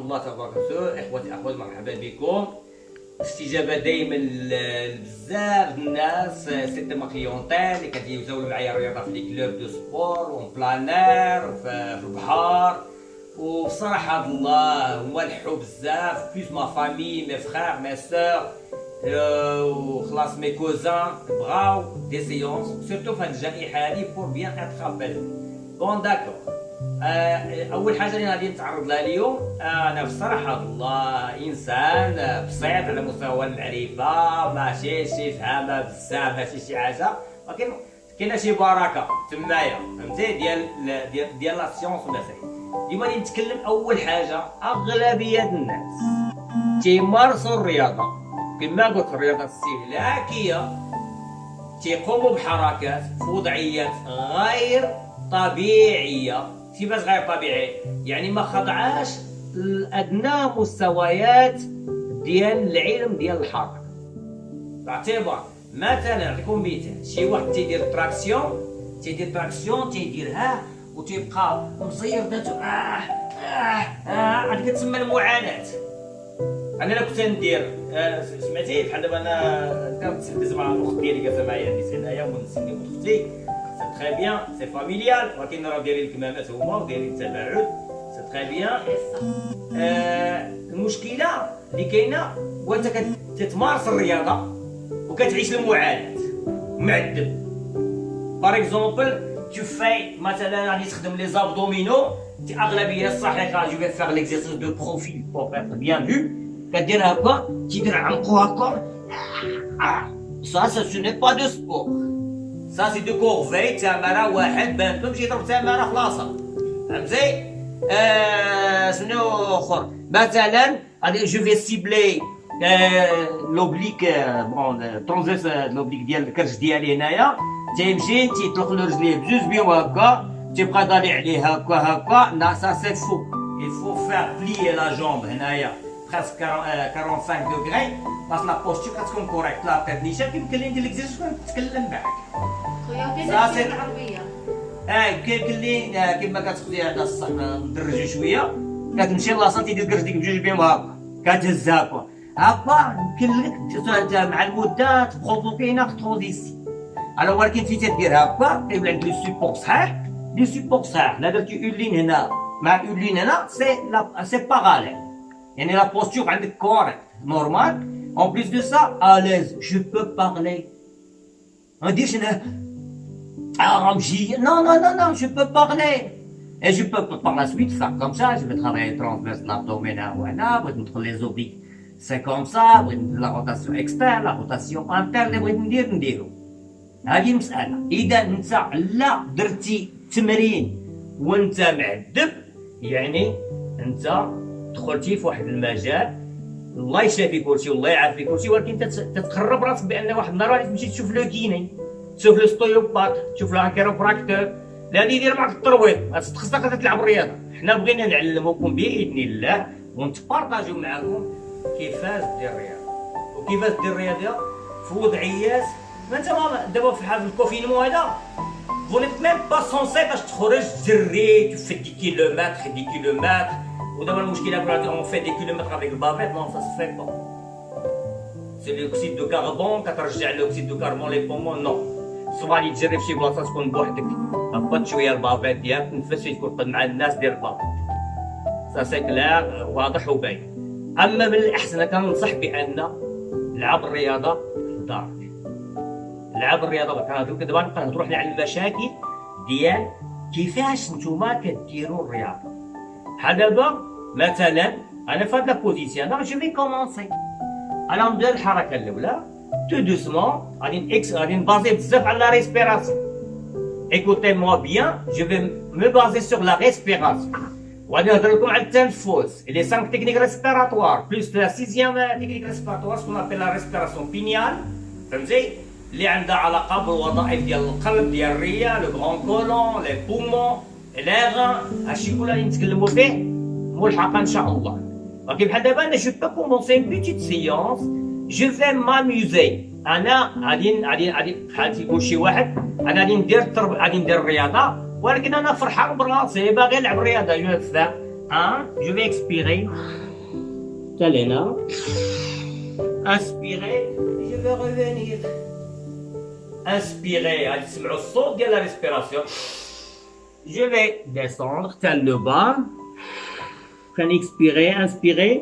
الله تبارك وتعالى. اخوتي اخوات مرحبا بكم. استجابه دائما لبزاف الناس، سيت ما كليونتيل اللي كتجيو يزاولوا معايا الرياضه في لي كلوب دو سبور اون بلانير في البحر. وبصراحه الله هما لحوا بزاف بلوس ما فامي مي فخار مي سور وخلاص مي كوزان بغاو دي سيونس سورتو في هاد الجائحه هادي بور بيان اترابل. بون داكور. اول حاجه اللي غادي نتعرض لها اليوم، انا بصراحه الله انسان بسيط على مستوى المعرفه، ماشي شي فهامه بزاف، ماشي شي حاجه، ولكن كاينه شي بركه تمايا فهمتي ديال لا سيونس والمسائل. ديما غادي نتكلم اول حاجه، اغلبيه الناس تيمارسوا الرياضه كما قلت الرياضه الاستهلاكيه، تيقوموا بحركات في وضعيات غير طبيعيه. كيفاش غير طبيعي؟ يعني ما خضعاش لادنى مستويات ديال العلم ديال الحركه. باعتبار مثلا نعطيكم مثال، شي واحد تيدير تراكسيون تيديرها وتيبقى مصير ذاته هذيك كتسمى المعاناه. انا كنت ندير سمعتي بحال دابا انا كنتحدث مع الاخت ديالي جالسه معايا هذه هنايا ونسمي اختي تري بيان سي فاميليال، ولكن راه دايرين الكمامات هما ودايرين التباعد سي تري بيان. المشكله اللي كاينه وانت كتمارس الرياضه وكتعيش المعاناه معذب. باغ اكزومبل تو في مثلا غادي تخدم لي زابدومينو، اغلبيه الصحيحه جو في فيغ ليكزيرسيس دو بروفيل بور اتر بيان فيو، كدير هكا تيدير عمقو هكا. سا سو ني با دو سبور، سا سي دو كورفي، تماره واحد بان تمشي تضرب تماره في لاصه فهمتي. شنو اخر مثلا غادي جو في سيبلي لوبليك بون ترونزيس لوبليك ديال الكرش ديالي هنايا، تيمشي تيطلق له رجليه بجوج بيهم هكا، تيبقى طالع عليه هكا. لا سا سي فو، il faut faire plier la jambe هنايا presque 45 degrés باش لا بوستور كتكون كوريكت. لا بقيت نيشان يمكن لي ندير ليكزيرسيس ونتكلم معاك خويا كاين العربيه. كيمكن لي كيما كتخدي على الصح ندرجو شويه، كتمشي لاصا تيدير كرجليك بجوج بيهم هكا، كتهز هكا يمكن لك مع المده تبروفوكي هنا ترونزيسي. الوغ ولكن فين تدير هكا كيولي عندك لي سيبور صحاح، لي سيبور صحاح. لا درتي اون لين هنا مع اون لين هنا سي باغاليل، يعني لا بوستور عندك كوريكت نورمال. اون بليس دو سا اليز جو بو بارلي، ما نديرش انا رمجي non je peux parler et je peux par la suite faire comme ça. Je vais travailler transverse l'abdomen هنا، بغيت ندخل لي زوبليك سي كوم سا، بغيت ندير لا روتاسيون اكسترن لا روتاسيون انترن اللي بغيت نديرو. هذه المسألة. إذا أنت لا درتي تمرين وأنت معذب، يعني أنت دخلتي في واحد المجال الله يشافي كلشي والله يعافي كلشي، ولكن تتقرب راسك بأن واحد النهار غادي تمشي تشوف لو كيني، تشوف لو ستويوبات، تشوف لو كيروبراكتور اللي غادي يدير معاك الترويض. خصك تلعب الرياضة. حنا بغينا نعلمكم بإذن الله ونتبارطاجيو معاكم كيفاش دير الرياضة وكيفاش دير الرياضة في وضعيات. ما انت دابا في حال الكونفينمون هذا vous n'êtes même pas censé باش تخرج تجري تفي 10 كيلومتر 10 كيلومتر. ودابا المشكله كنا اون في 10 كيلومتر افيك البافيت، نون سا سو في با. سي لوكسيد دو كاربون كترجع لوكسيد دو كاربون لي بومون نون. سوا غادي تجري في شي بلاصه تكون بوحدك، هبط شويه البافيت ديالك تنفس فيه، تكون مع الناس ديال البافيت. سا سي كلار واضح وباين. اما من الاحسن كننصح بان لعب الرياضه في دارك. لعب الرياضه كنهضروا دابا نهضروا حنا على المشاكل ديال كيفاش نتوما كديروا الرياضه. بحال دابا مثلا انا في هاد لا بوزيسيون دونك جو في كومونسي. انا ندير الحركه الاولى تو دوسمون، غادي نبازي بزاف على لا ريسبيراسيون. ايكوتي موا بيان، جو في مو بازي سور لا ريسبيراسيون. وغادي نهضر لكم على التنفس، لي 5 تكنيك ريسبيراتوار بلوس لا 6 تكنيك ريسبيراتوار سكون ابيل لا ريسبيراسيون بينيال فهمتي، اللي عندها علاقه بالوظائف ديال القلب ديال الرئه، لو غران كولون، لي بومون، لاغان. هادشي كله اللي نتكلموا فيه ملحقا ان شاء الله. ولكن بحال دابا انا جو با كومونسي اون بيتيت سيونس جو في ماميوزي. انا غادي بحال تيقول شي واحد انا غادي ندير الرياضه، ولكن انا فرحان براسي باغي نلعب الرياضه. جو في 1, je vais expirer. Talena. Inspirer, je vais revenir. Inspirer, allez, c'est le son de la respiration. Je vais descendre, tel le bas. Expirer, inspirer.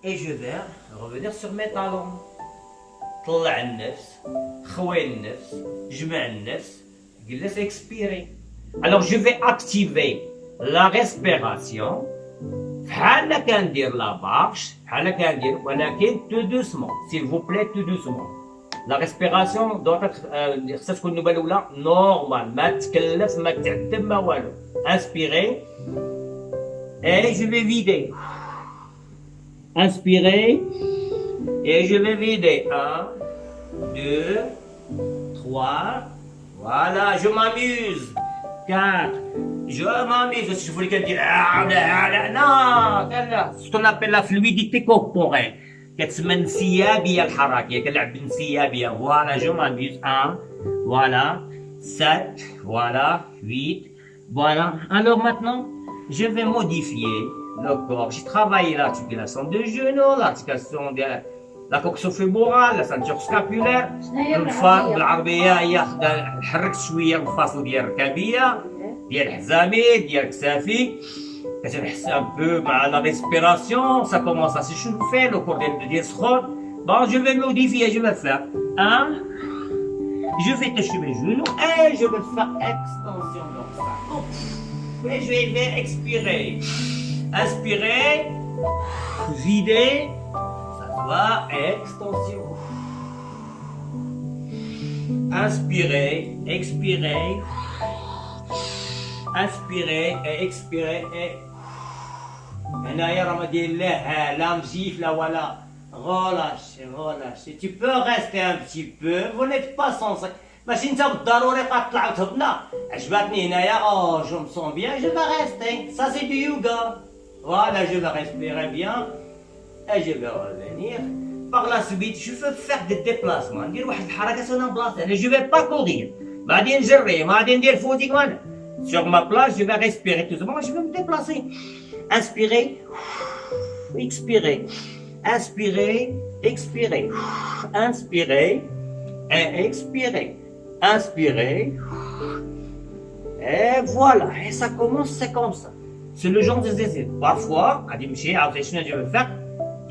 Et je vais revenir sur mes talons. طلع النفس خوي النفس جمع النفس جلس expirer. Alors je vais activer la respiration بحال كندير لا مارش بحال كندير ولكن tout doucement s'il vous plaît tout doucement. La respiration doit être خصها تكون النوبه الاولى نورمال ما تكلف ما تعذب ما والو. Inspirer et je vais vider. Inspirer et je vais vider. 1, 2, 3. Voilà, je m'amuse. 4. Je m'amuse. Si je voulais qu'elle dise non, ce qu'on appelle la fluidité corporelle. كتسمى انسيابية الحركية كنلعب بالانسيابية. Voilà, je m'amuse. 1, voilà, 7, voilà, 8, voilà. Alors maintenant, je vais modifier le corps. J'ai travaillé l'articulation de genou, l'articulation de la coxofémorale, la ceinture scapulaire. بالعربية هي حركت شوية المفاصل ديال الركبية ديال الحزامي ديال الكتافي. كتنحس un peu مع la respiration, ça commence à s'échauffer, le corps ديال سخون. Bon, je vais modifier, je vais faire 1, je vais toucher mes genoux et je vais faire extension dorsale. Et je vais expirer. Inspirer, vider, ça va, extension. Inspirer, expirer, inspirer et expirer et هنايا راه ما داير لا مزيف لا ولا. Relâchez, relâchez. Tu peux rester un petit peu, vous n'êtes pas censé. ماشي انت بالضروري قطلع وتهبنا. عجبتني هنايا جو me sens bien, je vais rester. Ça c'est du yoga. Voilà, je vais respirer bien et je vais revenir. Par la suite, je veux faire des déplacements. ندير واحد الحركات وانا بلاصتي. Je vais pas courir. ما غادي نجري، ما غادي ندير فوتيك وانا. Sur ma place, je vais respirer tout doucement, je vais me déplacer. Inspirer, expirer. Inspirer, expirer. Inspirer et expirer. Inspirer. Et voilà, et ça commence, c'est comme ça. C'est le genre d'exercice. Parfois, je vais faire,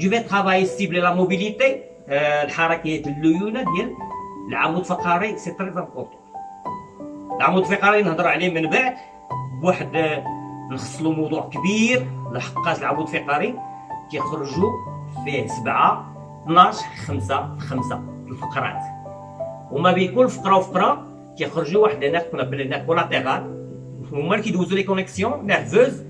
je vais travailler, cibler la mobilité, الحركيات الليونة ديال العمود الفقري، c'est très important. العمود الفقري نهضر عليه من بعد بواحد نخصلو موضوع كبير لحقاش العمود الفقري كيخرجوا فيه 7 12 5 الفقرات، وما بين كل فقرة وفقرة كيخرجوا واحد هنا كنا بلينا كولاتيرال هما اللي كيدوزوا لي كونيكسيون نيرفوز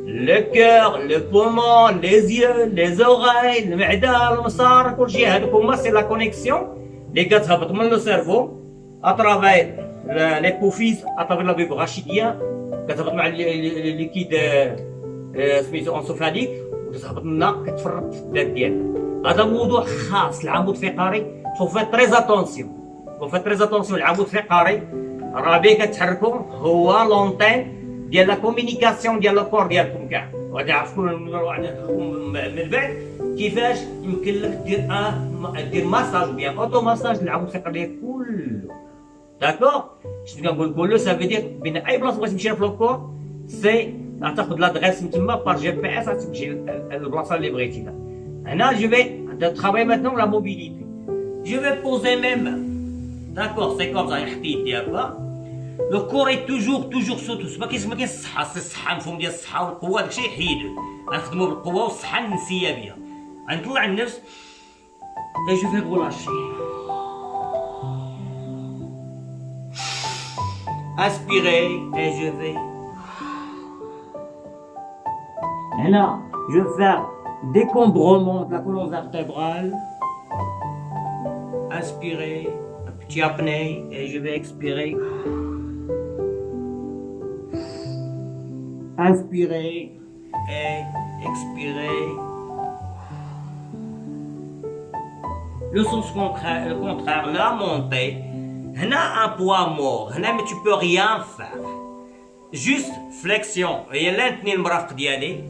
لو كور لو بومون لي زيو لي زوغاي المعده المسار كلشي هادوك هما سي لا كونيكسيون اللي كتهبط من لو سيرفو اترافير ليبوفيز اترافير لا بيبو غاشيديا كتهبط مع الليكيد سميتو انسوفاليك وكتهبط لنا كتفرط في الدات ديالنا. هذا موضوع خاص العمود الفقري. فو فيت تريز اتونسيون العمود الفقري راه بيه كتحركو هو لونتين ديال لا كومينيكاسيون ديال لو كور ديالكم كاع. وغادي نعرفكم من بعد كيفاش يمكن لك دير ماساج بيان اوتو ماساج للعمود الفقري كله. داكور شنو كنقول كله سا فيدير بين اي بلاصه بغيتي تمشي في لو كور سي غتاخذ لادريس من تما بار جي بي اس غتمشي للبلاصه اللي بغيتيها. هنا جو في ترافاي ماتنون لا موبيليتي. Je vais poser mes mains. D'accord, c'est comme ça. Le corps est toujours sauté. ما كاينش الصحة، الصحة مفهوم ديال الصحة والقوة داكشي حيدو. غنخدمو بالقوة والصحة النفسية بها. غنطلع النفس. Et je vais relâcher. Inspirer et je vais. هنا je vais faire décombrement de la colonne vertébrale. Inspirer, un petit apnée et je vais expirer. Inspirer et expirer. Le sens contraire, la montée. Hna un poids mort, hna mais tu peux rien faire. Juste فليكسيون هي لا نتني المرافق ديالي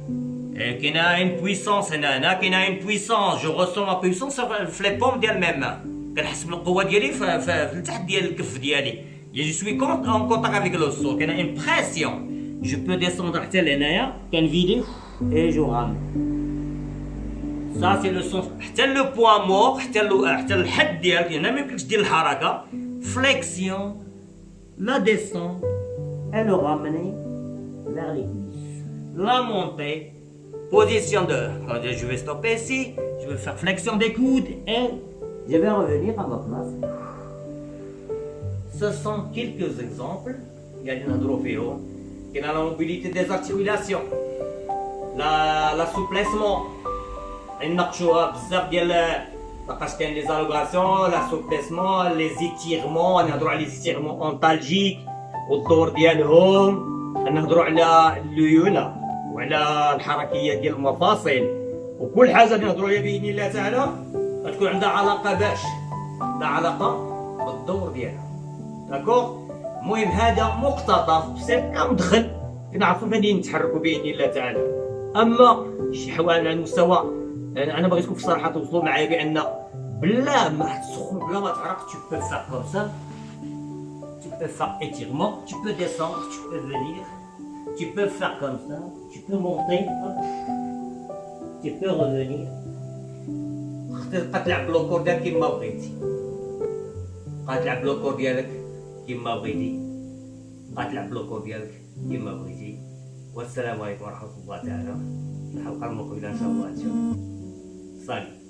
كاينه اون بويسونس هنا كاينه اون بويسونس جو ريسون لا بويسونس في لي بوم ديال ميم مان كنحس بالقوه ديالي في التحت ديال الكف ديالي جو سوي كونت اون كونتاكت افيك لو سول كاينه اون بريسيون جو بو ديسوندر حتى لهنايا كنفيدي اي جو رامي سا سي لو سونس حتى لو بوان مور حتى الحد ديالك هنا ما يمكنش دير الحركه فليكسيون لا ديسون et le ramener vers les cuisses. La montée, position de... Je vais stopper ici, je vais faire flexion des coudes et je vais revenir à ma place. Ce sont quelques exemples. Il y a une androphéo, qui a la mobilité des articulations, l'assouplissement, النقشوها بزاف ديال لقاش كاين لي زالوغاسيون l'assouplissement, les étirements, نهضروا على les étirements ontalgiques والدور ديالهم نهضروا على الليونه وعلى الحركيه ديال المفاصل وكل حاجه نهضروا عليها باذن الله تعالى غتكون عندها علاقه عندها علاقه بالدور ديالها داكوغ. المهم هذا مقتطف بصح مدخل كنعرفوا فين نتحركوا باذن الله تعالى. اما شي حوايج على المستوى انا بغيتكم بصراحه توصلوا معايا بان بلا ما تسخن بلا ما تعرق tu peux faire comme ça. Tu peux faire étirement, tu peux descendre, tu peux venir, tu peux faire comme ça, tu peux monter, tu peux revenir. تبقى تلعب بالكور ديالك كيما بغيتي. تبقى تلعب بالكور ديالك كيما بغيتي. تبقى تلعب بالكور ديالك كيما بغيتي. والسلام عليكم ورحمة الله تعالى. الحلقة المقبلة إن شاء الله. صافي.